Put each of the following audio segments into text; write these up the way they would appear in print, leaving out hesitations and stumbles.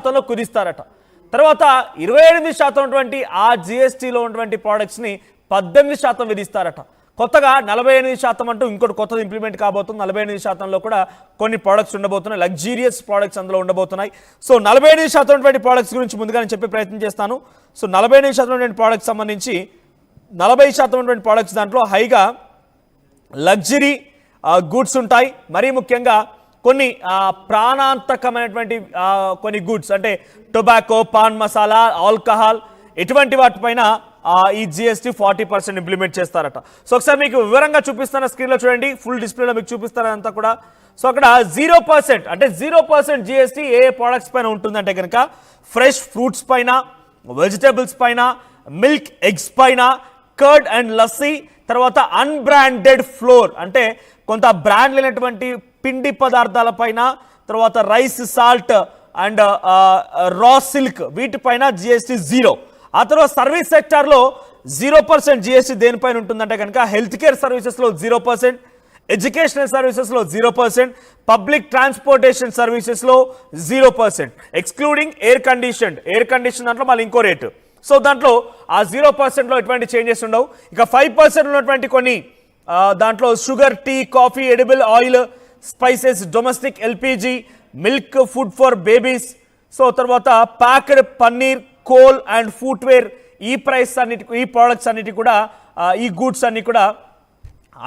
శాతంలో కుదిస్తారట. తర్వాత 27% ఉన్నటువంటి ఆ జిఎస్టీలో ఉన్నటువంటి ప్రోడక్ట్స్ని 18% విధిస్తారట. కొత్తగా 48% అంటూ ఇంకోటి కొత్తది ఇంప్లిమెంట్ కాబోతుంది. 48%లో కూడా కొన్ని ప్రోడక్ట్స్ ఉండబోతున్నాయి, లగ్జీరియస్ ప్రోడక్ట్స్ అందులో ఉండబోతున్నాయి. సో 48% ఉన్నటువంటి ప్రోడక్ట్స్ గురించి ముందుగా నేను చెప్పే ప్రయత్నం చేస్తాను. సో 48% ఉన్నటువంటి ప్రోడక్ట్స్ సంబంధించి 40% ఉన్నటువంటి ప్రోడక్ట్స్ దాంట్లో హైగా లగ్జరీ గూడ్స్ ఉంటాయి. మరీ ముఖ్యంగా కొన్ని ప్రాణాంతకమైనటువంటి కొన్ని గూడ్స్ అంటే టొబాకో, పాన్ మసాలా, ఆల్కహాల్ ఇటువంటి వాటిపైన ఈ జిఎస్టీ 40% ఇంప్లిమెంట్ చేస్తారట. సో ఒకసారి మీకు వివరంగా చూపిస్తాను, స్క్రీన్లో చూడండి, ఫుల్ డిస్ప్లేలో మీకు చూపిస్తారంతా కూడా. సో అక్కడ 0% అంటే 0% జిఎస్టీ ఏ ప్రోడక్ట్స్ పైన ఉంటుందంటే కనుక ఫ్రెష్ ఫ్రూట్స్ పైన, వెజిటేబుల్స్ పైన, మిల్క్, ఎగ్స్ పైన, కర్డ్ అండ్ లస్సీ, తర్వాత అన్బ్రాండెడ్ ఫ్లోర్ అంటే కొంత బ్రాండ్ లేనటువంటి పిండి పదార్థాల పైన, తర్వాత rice, salt and raw silk వీటిపైన జిఎస్టీ 0. ఆ తర్వాత సర్వీస్ సెక్టార్లో 0% జిఎస్టీ దేనిపైన ఉంటుందంటే కనుక హెల్త్ కేర్ సర్వీసెస్లో 0%, ఎడ్యుకేషనల్ సర్వీసెస్లో 0%, పబ్లిక్ ట్రాన్స్పోర్టేషన్ సర్వీసెస్లో 0%, ఎక్స్క్లూడింగ్ ఎయిర్ కండిషన్ దాంట్లో మళ్ళీ ఇంకో రేటు. సో దాంట్లో ఆ 0%లో ఎటువంటి చేంజెస్ ఉండవు. ఇక 5% ఉన్నటువంటి కొన్ని దాంట్లో sugar, tea, coffee, edible oil, spices, domestic LPG, milk, food for babies, so తర్వాత packed paneer, coal and footwear, ఈ ప్రోడక్ట్స్ అన్నిటి కూడా ఈ గూడ్స్ అన్ని కూడా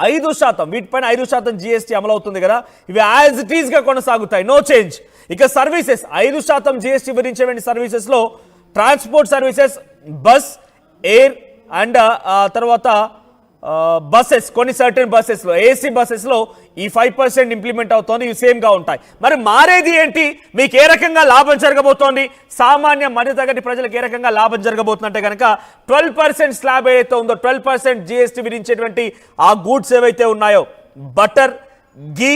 5%, వీటిపైన 5% జిఎస్టీ అమలవుతుంది కదా. ఇవి యాజ్ ఇట్ ఈస్గా కొనసాగుతాయి, నో చేంజ్. ఇక సర్వీసెస్ 5% జిఎస్టీ విధించేటువంటి సర్వీసెస్లో transport services, bus, air and తర్వాత బస్సెస్, కొన్ని సర్టెన్ బస్సెస్లో, ఏసీ బస్సెస్లో ఈ 5% ఇంప్లిమెంట్ అవుతోంది. ఇవి సేమ్గా ఉంటాయి. మరి మారేది ఏంటి, మీకు ఏ రకంగా లాభం జరగబోతోంది, సామాన్య మధ్యతరగతి ప్రజలకు ఏ రకంగా లాభం జరగబోతుందంటే కనుక 12% స్లాబ్ ఏదైతే ఉందో 12% జిఎస్టీ విధించేటువంటి ఆ గూడ్స్ ఏవైతే ఉన్నాయో butter, ghee,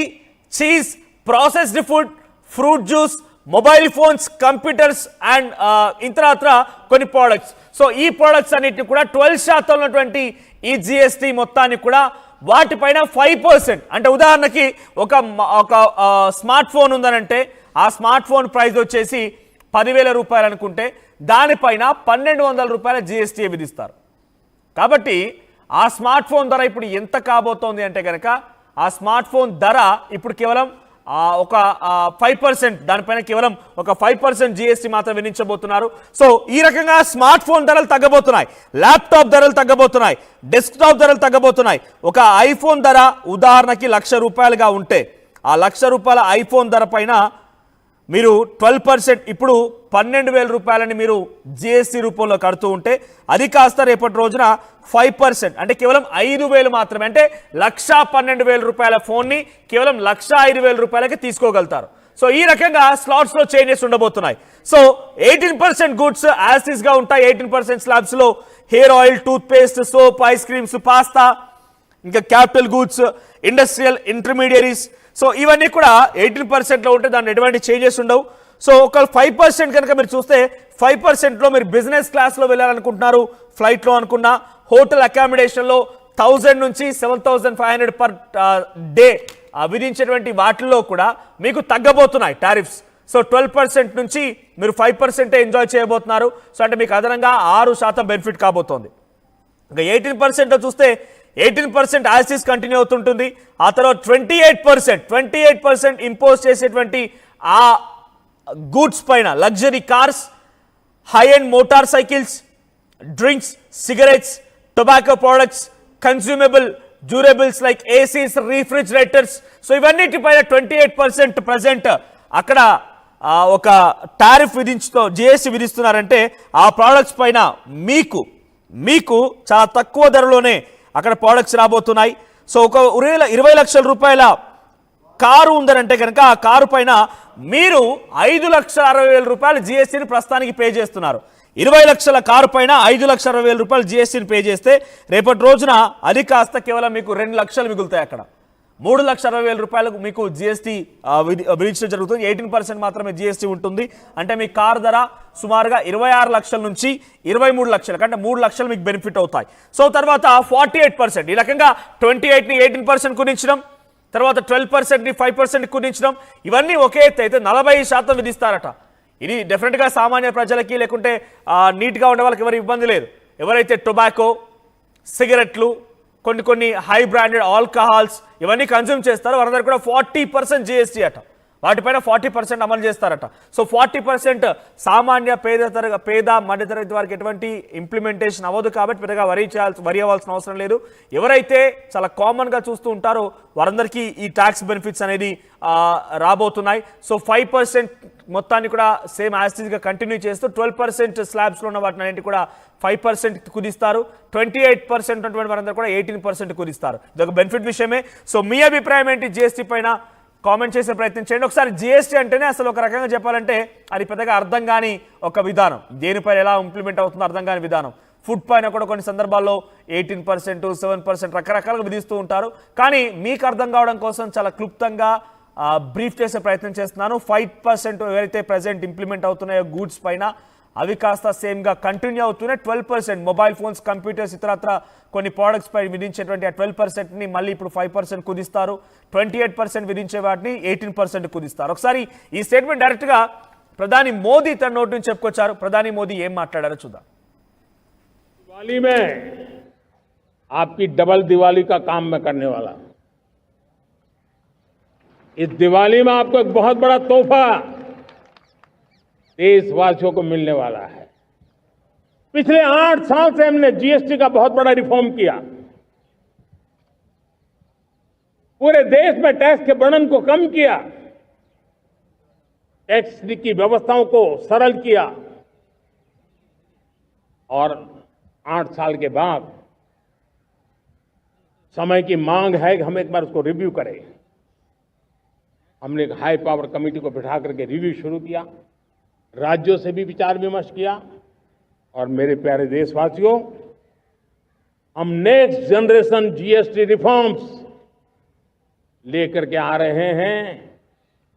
cheese, processed food, fruit juice, mobile phones, computers and ఇతరత్ర కొన్ని ప్రోడక్ట్స్. సో ఈ ప్రోడక్ట్స్ అన్నిటిని కూడా 12% ఉన్నటువంటి ఈ జిఎస్టీ మొత్తాన్ని కూడా వాటిపైన 5% అంటే ఉదాహరణకి ఒక స్మార్ట్ ఫోన్ ఉందనంటే ఆ స్మార్ట్ ఫోన్ ప్రైస్ వచ్చేసి 10,000 రూపాయలు అనుకుంటే దానిపైన 1,200 రూపాయల జిఎస్టీ విధిస్తారు. కాబట్టి ఆ స్మార్ట్ ఫోన్ ధర ఇప్పుడు ఎంత కాబోతోంది అంటే కనుక ఆ స్మార్ట్ ఫోన్ ధర ఇప్పుడు కేవలం ఒక 5%, దానిపైన కేవలం ఒక 5% జిఎస్టీ మాత్రం విధించబోతున్నారు. సో ఈ రకంగా స్మార్ట్ ఫోన్ ధరలు తగ్గబోతున్నాయి, ల్యాప్టాప్ ధరలు తగ్గబోతున్నాయి, డెస్క్టాప్ ధరలు తగ్గబోతున్నాయి. ఒక ఐఫోన్ ధర ఉదాహరణకి 1,00,000 రూపాయలుగా ఉంటే ఆ 1,00,000 రూపాయల ఐఫోన్ ధర పైన మీరు 12% ఇప్పుడు 12,000 రూపాయలని మీరు జిఎస్టీ రూపంలో కడుతూ ఉంటే అది కాస్త రేపటి రోజున 5% అంటే కేవలం 5,000 మాత్రమే, అంటే 1,12,000 రూపాయల ఫోన్ని కేవలం 1,05,000 రూపాయలకి తీసుకోగలుగుతారు. సో ఈ రకంగా స్లాట్స్లో చేంజెస్ ఉండబోతున్నాయి. సో 18% గుడ్స్ యాసిస్గా ఉంటాయి. 18% స్లాబ్స్లో hair oil, toothpaste, soap, ice creams, pasta, ఇంకా capital goods, industrial intermediaries, so ఇవన్నీ కూడా 18%లో ఉంటే దాని ఎటువంటి చేంజెస్ ఉండవు. సో ఒక 5% కనుక మీరు చూస్తే 5%లో మీరు బిజినెస్ క్లాస్లో వెళ్ళాలనుకుంటున్నారు, ఫ్లైట్లో అనుకున్నా, హోటల్ అకామిడేషన్లో 1,000 నుంచి 7,500 పర్ డే విధించేటువంటి వాటిల్లో కూడా మీకు తగ్గబోతున్నాయి టారిఫ్స్. సో 12% నుంచి మీరు 5% ఎంజాయ్ చేయబోతున్నారు. సో అంటే మీకు అదనంగా 6% బెనిఫిట్ కాబోతోంది. ఇంకా 18%లో చూస్తే 18% యాసిస్ కంటిన్యూ అవుతుంటుంది. ఆ తర్వాత 28% ఇంపోజ్ చేసేటువంటి ఆ గూడ్స్ పైన luxury cars, high end motorcycles, drinks, cigarettes, tobacco products, consumable durables like ACs, refrigerators, so ఇవన్నిటిపైన 28% ప్రజెంట్ అక్కడ ఒక టారిఫ్ జిఎస్టీ విధిస్తున్నారంటే ఆ ప్రోడక్ట్స్ పైన మీకు చాలా తక్కువ ధరలోనే అక్కడ ప్రోడక్ట్స్ రాబోతున్నాయి. సో ఒక 20 లక్షల రూపాయల కారు ఉందనంటే కనుక ఆ కారు పైన మీరు 5,60,000 రూపాయల జిఎస్టీని ప్రస్తుతానికి పే చేస్తున్నారు. 20 లక్షల కారు పైన 5,60,000 రూపాయల జిఎస్టీని పే చేస్తే రేపటి రోజున అది కాస్త కేవలం మీకు 2 లక్షలు మిగులుతాయి. అక్కడ 3,60,000 రూపాయలకు మీకు జిఎస్టీ విధించడం జరుగుతుంది. 18% మాత్రమే జిఎస్టీ ఉంటుంది. అంటే మీ కార్ ధర సుమారుగా 26 లక్షల నుంచి 23 లక్షలకు, అంటే 3 లక్షలు మీకు బెనిఫిట్ అవుతాయి. సో తర్వాత 48% ఈ రకంగా 28ని 18% కుదించడం, తర్వాత 12%ని 5% కుదించడం, ఇవన్నీ ఒకే ఎత్తు అయితే 40% విధిస్తారట. ఇది డెఫినెట్గా సామాన్య ప్రజలకి లేకుంటే నీట్గా ఉండే వాళ్ళకి ఎవరు ఇబ్బంది లేదు. ఎవరైతే టొబాకో, సిగరెట్లు, కొన్ని హై బ్రాండెడ్ ఆల్కహాల్స్ ఇవన్నీ కన్జ్యూమ్ చేస్తారో వారందరూ కూడా 40% జిఎస్టీ అట, వాటిపైన 40% అమలు చేస్తారట. సో 40% సామాన్య పేద మధ్యతరగతి వారికి ఎటువంటి ఇంప్లిమెంటేషన్ అవ్వదు కాబట్టి పెద్దగా వరి అవ్వాల్సిన అవసరం లేదు. ఎవరైతే చాలా కామన్గా చూస్తూ ఉంటారో వారందరికీ ఈ ట్యాక్స్ బెనిఫిట్స్ అనేది రాబోతున్నాయి. సో 5% మొత్తాన్ని కూడా సేమ్ యాస్టీజ్గా కంటిన్యూ చేస్తూ 12% స్లాబ్స్లో ఉన్న వాటిని అన్నింటి కూడా 5% కుదిస్తారు. 28% ఉన్నటువంటి వారందరూ కూడా 18% కుదిస్తారు. ఇదొక బెనిఫిట్ విషయమే. సో మీ అభిప్రాయం ఏంటి జిఎస్టీ పైన? కామెంట్ చేసే ప్రయత్నం చేయండి. ఒకసారి జిఎస్టీ అంటేనే అసలు ఒక రకంగా చెప్పాలంటే అది పెద్దగా అర్థం కాని ఒక విధానం, దేనిపైన ఎలా ఇంప్లిమెంట్ అవుతుందో అర్థం కాని విధానం. ఫుడ్ పైన కూడా కొన్ని సందర్భాల్లో 18%, 7% రకరకాలుగా విధిస్తూ ఉంటారు. కానీ మీకు అర్థం కావడం కోసం చాలా క్లుప్తంగా బ్రీఫ్ చేసే ప్రయత్నం చేస్తున్నాను. 5% ఎవరైతే ప్రజెంట్ ఇంప్లిమెంట్ అవుతున్నాయో గూడ్స్ పైన అవి కాస్త సేమ్గా కంటిన్యూ అవుతున్నాయి. 12% మొబైల్ ఫోన్స్, కంప్యూటర్స్, ఇతరత్ర కొన్ని ప్రోడక్ట్స్ పై విధించేటువంటి ఆ 12%ని మళ్ళీ ఇప్పుడు 5% కుదిస్తారు. 28% విధించే వాటిని 18% కుదిస్తారు. ఒకసారి ఈ స్టేట్మెంట్ డైరెక్ట్గా ప్రధాని మోదీ తన నోటి నుంచి చెప్పుకొచ్చారు. ప్రధాని మోదీ ఏం మాట్లాడారో చూద్దాం. दिवाली में आपकी डबल दिवाली का काम मैं करने वाला हूं. इस दिवाली में आपको एक बहुत बड़ा तोहफा देशवासियों को मिलने वाला है. पिछले 8 साल से हमने जीएसटी का बहुत बड़ा रिफॉर्म किया. पूरे देश में टैक्स के बर्डन को कम किया, टैक्स की व्यवस्थाओं को सरल किया और 8 साल के बाद समय की मांग है कि हम एक बार उसको रिव्यू करें. हमने एक हाई पावर कमेटी को बिठा करके रिव्यू शुरू किया, राज्यों से भी विचार विमर्श किया और मेरे प्यारे देशवासियों, हम नेक्स्ट जनरेशन जीएसटी रिफॉर्म्स लेकर के आ रहे हैं.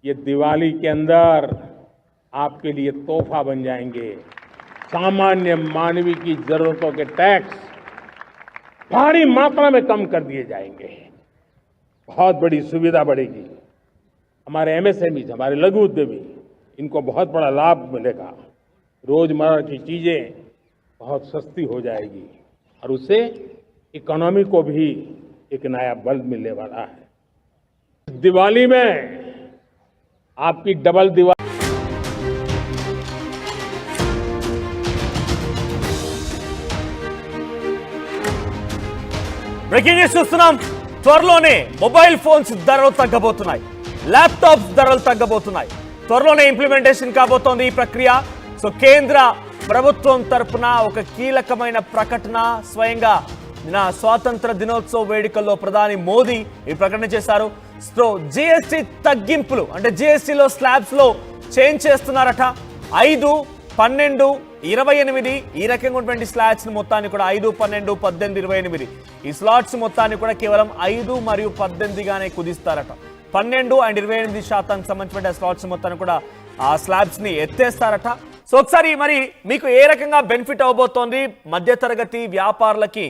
ये दिवाली के अंदर आपके लिए तोहफा बन जाएंगे. सामान्य मानवीय की जरूरतों के टैक्स भारी मात्रा में कम कर दिए जाएंगे. बहुत बड़ी सुविधा बढ़ेगी. हमारे एमएसएमई, हमारे लघु उद्यमी, इनको बहुत बड़ा लाभ मिलेगा. रोजमर्रा की चीजें बहुत सस्ती हो जाएगी और उससे इकोनॉमी को भी एक नया बल मिलने वाला है. दिवाली में आपकी डबल दिवाली బ్రేకింగ్ న్యూస్ చూస్తున్నాం. త్వరలోనే మొబైల్ ఫోన్స్ ధరలు తగ్గబోతున్నాయి, ల్యాప్టాప్స్ ధరలు తగ్గబోతున్నాయి. త్వరలోనే ఇంప్లిమెంటేషన్ కాబోతోంది ఈ ప్రక్రియ. సో కేంద్ర ప్రభుత్వం తరపున ఒక కీలకమైన ప్రకటన స్వయంగా స్వాతంత్ర దినోత్సవ వేడుకల్లో ప్రధాని మోదీ ఈ ప్రకటన చేశారు. సో జిఎస్టీ తగ్గింపులు అంటే జిఎస్టీలో స్లాబ్స్ లో చేంజ్ చేస్తున్నారట. 5, 12, 28 ఈ రకంగా ఉన్నటువంటి స్లాట్స్ మొత్తాన్ని కూడా 5, 12, 18, 28 ఈ స్లాట్స్ మొత్తాన్ని కూడా కేవలం 5 మరియు 18గానే కుదిస్తారట. 12 and 28% సంబంధించిన స్లాట్స్ మొత్తాన్ని కూడా ఆ స్లాబ్స్ ని ఎత్తేస్తారట. సో ఒకసారి మరి మీకు ఏ రకంగా బెనిఫిట్ అవబోతోంది? మధ్యతరగతి వ్యాపారులకి